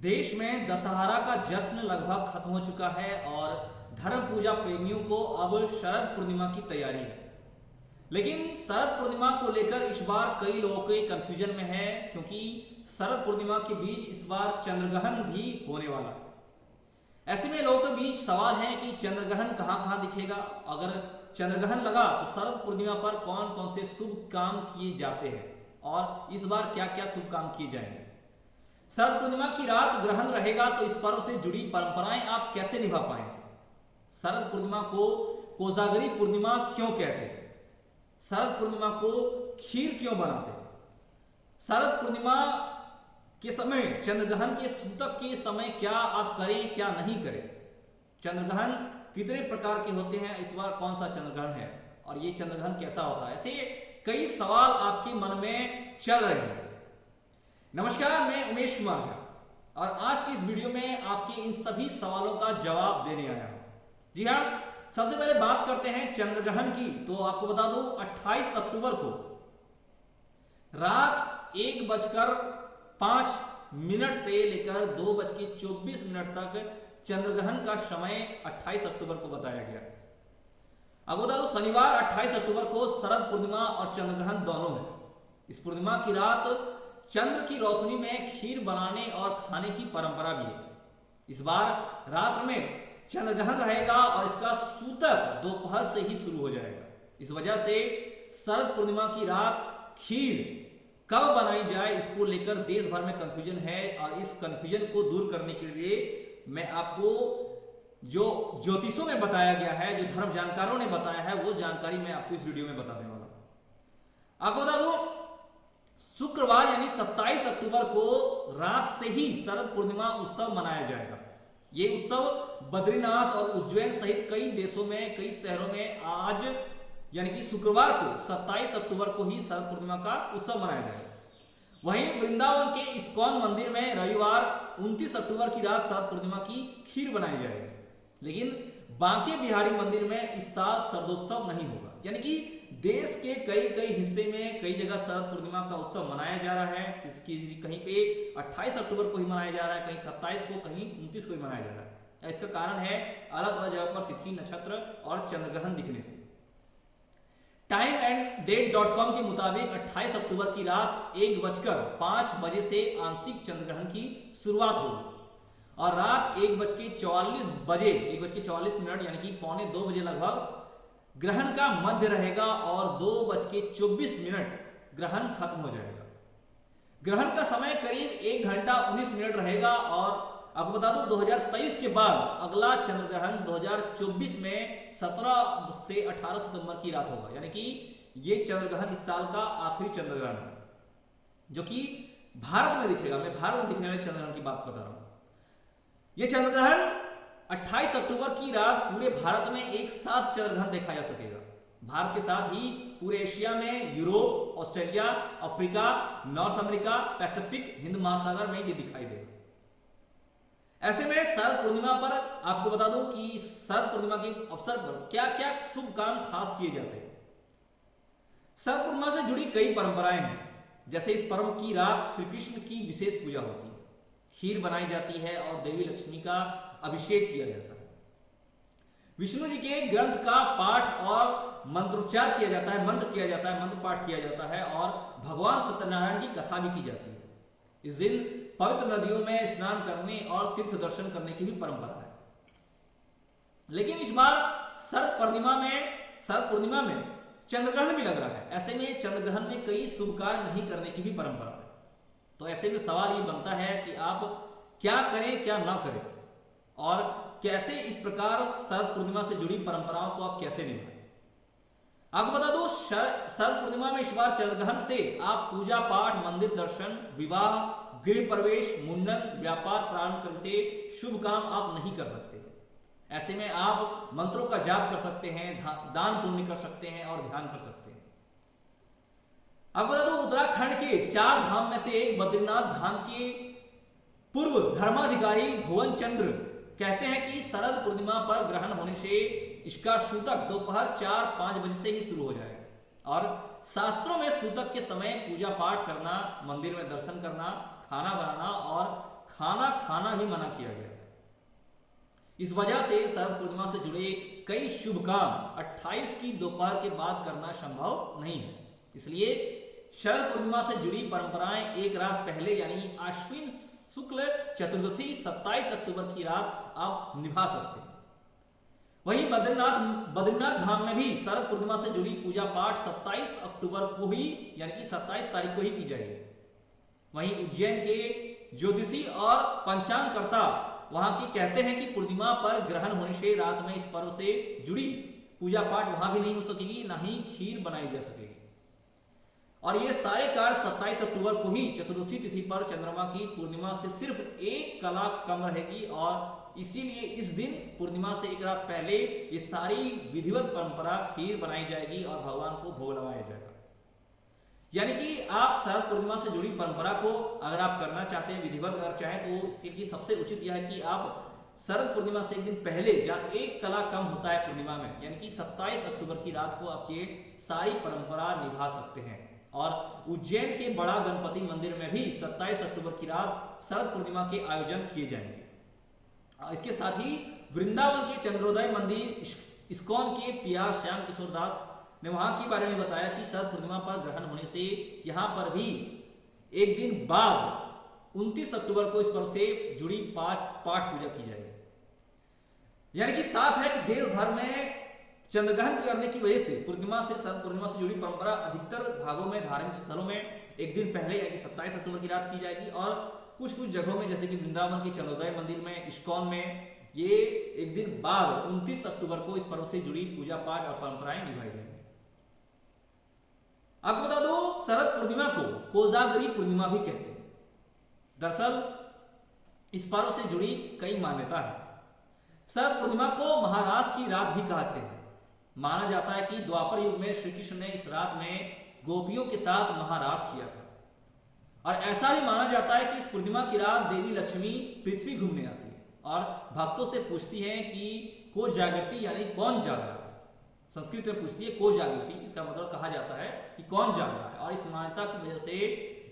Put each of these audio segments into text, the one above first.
देश में दशहरा का जश्न लगभग खत्म हो चुका है और धर्म पूजा प्रेमियों को अब शरद पूर्णिमा की तैयारी है। लेकिन शरद पूर्णिमा को लेकर इस बार कई लोगों के कंफ्यूजन में है, क्योंकि शरद पूर्णिमा के बीच इस बार चंद्रग्रहण भी होने वाला है। ऐसे में लोगों के बीच सवाल है कि चंद्रग्रहण कहां कहां दिखेगा, अगर चंद्रग्रहण लगा तो शरद पूर्णिमा पर कौन कौन से शुभ काम किए जाते हैं और इस बार क्या क्या शुभ काम किए जाएंगे। शरद पूर्णिमा की रात ग्रहण रहेगा तो इस पर्व से जुड़ी परंपराएं आप कैसे निभा पाएंगे। शरद पूर्णिमा को कोजागरी पूर्णिमा क्यों कहते हैं, शरद पूर्णिमा को खीर क्यों बनाते हैं, शरद पूर्णिमा के समय चंद्रग्रहण के सूतक के समय क्या आप करें क्या नहीं करें, चंद्रग्रहण कितने प्रकार के होते हैं, इस बार कौन सा चंद्रग्रहण है और ये चंद्रग्रहण कैसा होता है, ऐसे कई सवाल आपके मन में चल रहे हैं। नमस्कार, मैं उमेश कुमार झा और आज की इस वीडियो में आपके इन सभी सवालों का जवाब देने आया हूं। जी हां, सबसे पहले बात करते हैं चंद्रग्रहण की। तो आपको बता दूं 28 अक्टूबर को रात 1:05 से लेकर 2:24 तक चंद्रग्रहण का समय 28 अक्टूबर को बताया गया। अब बता दूं शनिवार 28 अक्टूबर को शरद पूर्णिमा और चंद्रग्रहण दोनों है। इस पूर्णिमा की रात चंद्र की रोशनी में खीर बनाने और खाने की परंपरा भी है। इस बार रात में चंद्रग्रहण रहेगा और इसका सूतक दोपहर से ही शुरू हो जाएगा। इस वजह से शरद पूर्णिमा की रात खीर कब बनाई जाए, इसको लेकर देश भर में कंफ्यूजन है और इस कंफ्यूजन को दूर करने के लिए मैं आपको जो ज्योतिषों में बताया गया है, जो धर्म जानकारों ने बताया है, वो जानकारी मैं आपको इस वीडियो में बताने वाला हूं। आपको बता दूं शुक्रवार यानी 27 अक्टूबर को रात से ही शरद पूर्णिमा उत्सव मनाया जाएगा। ये उत्सव बद्रीनाथ और उज्जैन सहित कई देशों में, कई शहरों में आज यानी कि शुक्रवार को 27 अक्टूबर को ही शरद पूर्णिमा का उत्सव मनाया जाएगा। वहीं वृंदावन के इस्कॉन मंदिर में रविवार 29 अक्टूबर की रात शरद पूर्णिमा की खीर बनाई जाएगी। लेकिन बांके बिहारी मंदिर में इस साल शरदोत्सव नहीं होगा, यानी कि देश के कई हिस्से में कई जगह शरद पूर्णिमा का उत्सव मनाया जा रहा है। कहीं पे 28 अक्टूबर को ही मनाया जा रहा है, कहीं 27 को, कहीं 29 को ही मनाया जा रहा है। इसका कारण है अलग अलग जगह पर तिथि, नक्षत्र और चंद्रग्रहण दिखने से। timeanddate.com के मुताबिक 28 अक्टूबर की रात 1:05 से आंशिक चंद्रग्रहण की शुरुआत होगी और रात 1:44 यानी कि पौने 2 बजे लगभग ग्रहण का मध्य रहेगा और 2:24 ग्रहण खत्म हो जाएगा। ग्रहण का समय करीब 1 घंटा 19 मिनट रहेगा और आपको बता दूं 2023 के बाद अगला चंद्रग्रहण 2024 में 17 से 18 सितंबर की रात होगा, यानी कि ये चंद्रग्रहण इस साल का आखिरी चंद्रग्रहण है जो कि भारत में दिखेगा। मैं भारत में दिखने वाले चंद्रग्रहण की बात बता रहा हूं। यह चंद्रग्रहण 28 अक्टूबर की रात पूरे भारत में एक साथ चंद्रग्रहण देखा जा सकेगा। भारत के साथ ही पूरे एशिया में, Europe, Australia, Africa, north America, Pacific, Hind महासागर में ये दिखाई देगा। ऐसे में शरद पूर्णिमा पर आपको बता दूं कि शरद पूर्णिमा के अवसर पर क्या क्या शुभ काम खास किए जाते हैं। शरद पूर्णिमा से जुड़ी कई परंपराएं हैं। जैसे इस पर्व की रात श्री कृष्ण की विशेष पूजा होती है, खीर बनाई जाती है और देवी लक्ष्मी का अभिषेक किया जाता है। विष्णु जी के ग्रंथ का पाठ और मंत्रोच्चार किया जाता है, मंत्र किया जाता है, मंत्र पाठ किया जाता है और भगवान सत्यनारायण की कथा भी की जाती है। इस दिन पवित्र नदियों में स्नान करने और तीर्थ दर्शन करने की भी परंपरा है। लेकिन इस बार शरद पूर्णिमा में चंद्रग्रहण भी लग रहा है। ऐसे में चंद्रग्रहण में कई शुभ कार्य नहीं करने की भी परंपरा है। तो ऐसे में सवाल ये बनता है कि आप क्या करें क्या ना करें और कैसे इस प्रकार शरद पूर्णिमा से जुड़ी परंपराओं को आप कैसे निभाएं। आपको बता दो शरद पूर्णिमा में इस बार चंद्रग्रहण से आप पूजा पाठ, मंदिर दर्शन, विवाह, गृह प्रवेश, मुंडन, व्यापार प्रारंभ करने से शुभ काम आप नहीं कर सकते। ऐसे में आप मंत्रों का जाप कर सकते हैं, दान पुण्य कर सकते हैं और ध्यान कर सकते हैं। अब बता दो उत्तराखंड के 4 धाम में से एक बद्रीनाथ धाम के पूर्व धर्माधिकारी भुवन चंद्र कहते हैं कि शरद पूर्णिमा पर ग्रहण होने से इसका सूतक दोपहर 4-5 बजे से ही शुरू हो जाएगा और शास्त्रों में सूतक के समय पूजा पाठ करना, मंदिर में दर्शन करना, खाना बनाना और खाना खाना भी मना किया गया था। इस वजह से शरद पूर्णिमा से जुड़े कई शुभ काम 28 की दोपहर के बाद करना संभव नहीं है। इसलिए शरद पूर्णिमा से जुड़ी परंपराएं एक रात पहले यानी आश्विन शुक्ल चतुर्दशी 27 अक्टूबर की रात आप निभा सकते हैं। वहीं बद्रीनाथ धाम में भी शरद पूर्णिमा से जुड़ी पूजा पाठ 27 अक्टूबर को ही यानी कि 27 तारीख को ही की जाएगी। वहीं उज्जैन के ज्योतिषी और पंचांगकर्ता वहां की कहते हैं कि पूर्णिमा पर ग्रहण होने से रात में इस पर्व से जुड़ी पूजा पाठ वहां भी नहीं हो सकेगी, ना ही खीर बनाई जा सकेगी। और ये सारे कार्य 27 अक्टूबर को ही चतुर्दशी तिथि पर चंद्रमा की पूर्णिमा से सिर्फ 1 कला कम रहेगी और इसीलिए इस दिन पूर्णिमा से एक रात पहले ये सारी विधिवत परंपरा खीर बनाई जाएगी और भगवान को भोग लगाया जाएगा। यानी कि आप शरद पूर्णिमा से जुड़ी परंपरा को अगर आप करना चाहते हैं विधिवत अगर चाहें तो इसके लिए सबसे उचित यह है कि आप शरद पूर्णिमा से एक दिन पहले जहां 1 कला कम होता है पूर्णिमा में यानी कि 27 अक्टूबर की रात को आप ये सारी परंपरा निभा सकते हैं। और उज्जैन के बड़ा गणपति मंदिर में भी 27 अक्टूबर की रात शरद पूर्णिमा के आयोजन किए जाएंगे। इसके साथ ही वृंदावन के चंद्रोदय मंदिर इस्कॉन के पीआर श्याम किशोर दास ने वहां के बारे में बताया कि शरद पूर्णिमा पर ग्रहण होने से यहां पर भी एक दिन बाद 29 अक्टूबर को इस पर्व से जुड़ी पाठ पूजा की जाएगी। यानी कि साफ है कि देश भर में चंद्रग्रहण करने की वजह से पूर्णिमा से शरद पूर्णिमा से जुड़ी परंपरा अधिकतर भागों में धार्मिक स्थलों में एक दिन पहले यानी 27 अक्टूबर की रात की जाएगी और कुछ जगहों में जैसे कि वृंदावन के चंद्रोदय मंदिर में इस्कॉन में ये एक दिन बाद 29 अक्टूबर को इस पर्व से जुड़ी पूजा पाठ और परंपराएं निभाई जाएंगी। आपको बता दो शरद पूर्णिमा को कोजागरी पूर्णिमा भी कहते हैं। दरअसल इस पर्व से जुड़ी कई मान्यता है। शरद पूर्णिमा को महारास की रात भी कहते हैं। माना जाता है कि द्वापर युग में श्री कृष्ण ने इस रात में गोपियों के साथ महारास किया था और ऐसा भी माना जाता है कि इस पूर्णिमा की रात देवी लक्ष्मी पृथ्वी घूमने आती है और भक्तों से पूछती हैं कि को जागृति यानी कौन जाग रहा है। संस्कृत में पूछती है को जागृति, इसका मतलब कहा जाता है कि कौन जाग रहा है और इस मान्यता की वजह से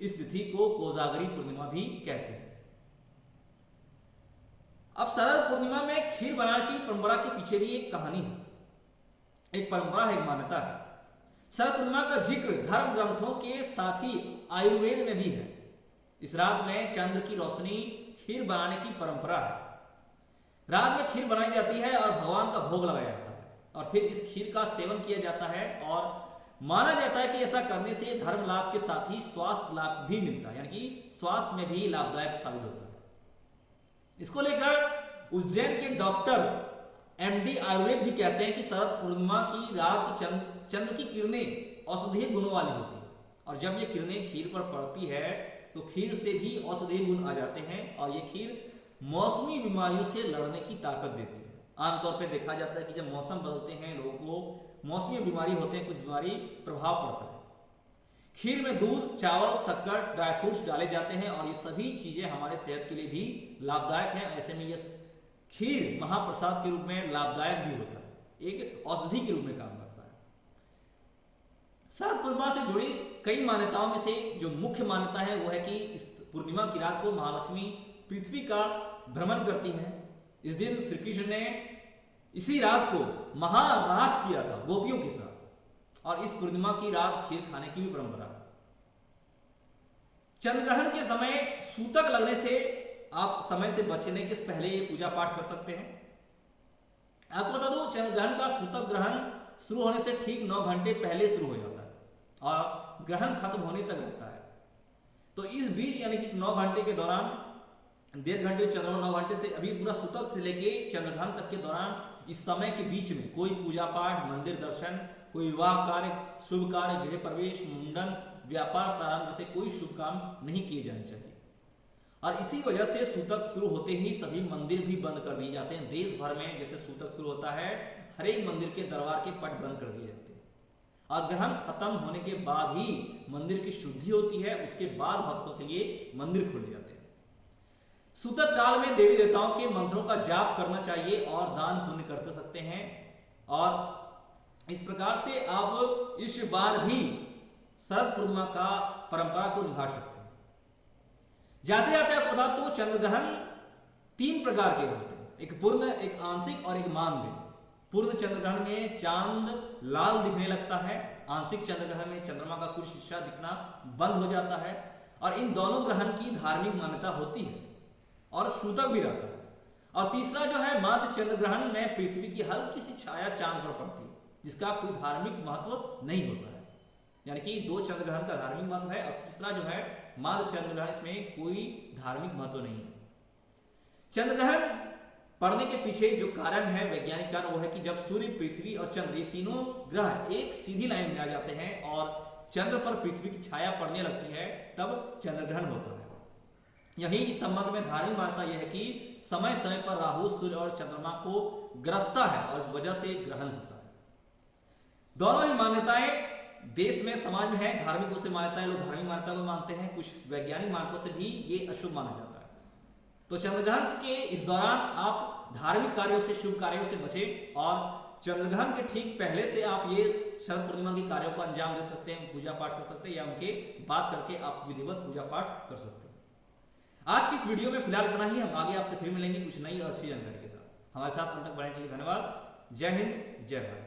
इस तिथि को कोजागरी पूर्णिमा भी कहते हैं। अब शरद पूर्णिमा में खीर बनाने की परंपरा के पीछे भी एक कहानी है, एक परंपरा है, एक मान्यता है। शरद पूर्णिमा का जिक्र धर्म ग्रंथों के साथ ही आयुर्वेद में भी है। इस रात में चंद्र की रोशनी खीर बनाने की परंपरा है। रात में खीर बनाई जाती है और भगवान का भोग लगाया जाता है और फिर इस खीर का सेवन किया जाता है और माना जाता है कि ऐसा करने से धर्म लाभ के साथ ही स्वास्थ्य लाभ भी मिलता है, यानी कि स्वास्थ्य में भी लाभदायक साबित होता है। इसको लेकर उज्जैन के डॉक्टर एमडी आयुर्वेद भी कहते हैं कि शरद पूर्णिमा की रात चंद्र की किरणें औषधीय गुणों वाली होती है और जब ये किरणें खीर पर पड़ती है तो खीर से भी औषधीय गुण आ जाते हैं और ये खीर मौसमी बीमारियों से लड़ने की ताकत देती है। आमतौर पर देखा जाता है कि जब मौसम बदलते हैं लोगों को मौसमी बीमारी होते हैं, कुछ बीमारी प्रभाव पड़ता है। खीर में दूध, चावल, शक्कर, ड्राई फ्रूट्स डाले जाते हैं और ये सभी चीजें हमारे सेहत के लिए भी लाभदायक हैं। ऐसे में ये खीर महाप्रसाद के रूप में लाभदायक भी होता है, एक औषधि के रूप में काम करता है। शरद पूर्णिमा से जुड़ी कई मान्यताओं में से जो मुख्य मान्यता है वो है कि इस पूर्णिमा की रात को महालक्ष्मी पृथ्वी का भ्रमण करती है। इस दिन श्री कृष्ण ने इसी रात को महारास किया था गोपियों के साथ और इस पूर्णिमा की रात खीर खाने की भी परंपरा है। चंद्रग्रहण के समय सूतक लगने से आप समय से बचने के पहले ये पूजा पाठ कर सकते हैं। आपको बता दो चंद्रग्रहण का सूतक ग्रहण शुरू होने से ठीक 9 घंटे पहले शुरू हो जाता है और ग्रहण खत्म होने तक रहता है। तो इस बीच यानी कि 9 घंटे के दौरान 1.5 घंटे चंद्रमा 9 घंटे से अभी पूरा सूतक से लेके चंद्रग्रहण तक के दौरान इस समय के बीच में कोई पूजा पाठ, मंदिर दर्शन, कोई विवाह कार्य, शुभ कार्य, गृह प्रवेश, मुंडन, व्यापार प्रारंभ जैसे कोई शुभ काम नहीं किए जाने चाहिए। और इसी वजह से सूतक शुरू होते ही सभी मंदिर भी बंद कर दिए जाते हैं। देश भर में जैसे सूतक शुरू होता है हर एक मंदिर के दरबार के पट बंद कर दिए जाते हैं और ग्रहण खत्म होने के बाद ही मंदिर की शुद्धि होती है, उसके बाद भक्तों के लिए मंदिर खोले जाते हैं। सूतक काल में देवी देवताओं के मंत्रों का जाप करना चाहिए और दान पुण्य करते सकते हैं और इस प्रकार से आप इस बार भी शरद पूर्णिमा का परंपरा को निभा सकते हैं। जाते जाते आपको बता तो चंद्र ग्रहण 3 प्रकार के होते हैं, एक पूर्ण, एक आंशिक और एक मांद्य। पूर्ण चंद्र ग्रहण में चांद लाल दिखने लगता है, आंशिक चंद्र ग्रहण में चंद्रमा का कुछ हिस्सा दिखना बंद हो जाता है, और इन दोनों ग्रहण की धार्मिक मान्यता होती है और सूतक भी रहता है। और तीसरा जो है माध्य चंद्र ग्रहण में पृथ्वी की हल्की सी छाया चांद पर पड़ती है, जिसका कोई धार्मिक महत्व नहीं होता है। यानी कि 2 चंद्र ग्रहण का धार्मिक महत्व है, और तीसरा जो है माध्य चंद्र ग्रहण, इसमें कोई धार्मिक महत्व नहीं है। चंद्र ग्रहण पड़ने के पीछे जो कारण है, वैज्ञानिक कारण, वो है कि जब सूर्य, पृथ्वी और चंद्र, ये तीनों ग्रह एक सीधी लाइन में आ जाते हैं और चंद्र पर पृथ्वी की छाया पड़ने लगती है, तब चंद्र ग्रहण होता है। यही इस संबंध में धार्मिक मान्यता यह है कि समय समय पर राहु, सूर्य और चंद्रमा को ग्रसता है और इस वजह से ग्रहण होता है। दोनों ही मान्यताएं देश में, समाज में है। धार्मिक रूप से मान्यताएं, लोग धार्मिक मान्यता को मानते हैं, कुछ वैज्ञानिक मान्यता से भी ये अशुभ माना जाता है। तो चंद्रग्रहण के इस दौरान आप धार्मिक कार्यों से, शुभ कार्यों से बचें, और चंद्रग्रहण के ठीक पहले से आप ये शरद पूर्णिमा के कार्यों को अंजाम दे सकते हैं, पूजा पाठ कर सकते हैं, या उनके बात करके आप विधिवत पूजा पाठ कर सकते हैं। आज की इस वीडियो में फिलहाल इतना ही। हम आगे आपसे फिर मिलेंगे कुछ नई और अच्छी जानकारी के साथ। हमारे साथ अंत तक बढ़ने के लिए धन्यवाद। जय हिंद, जय भारत।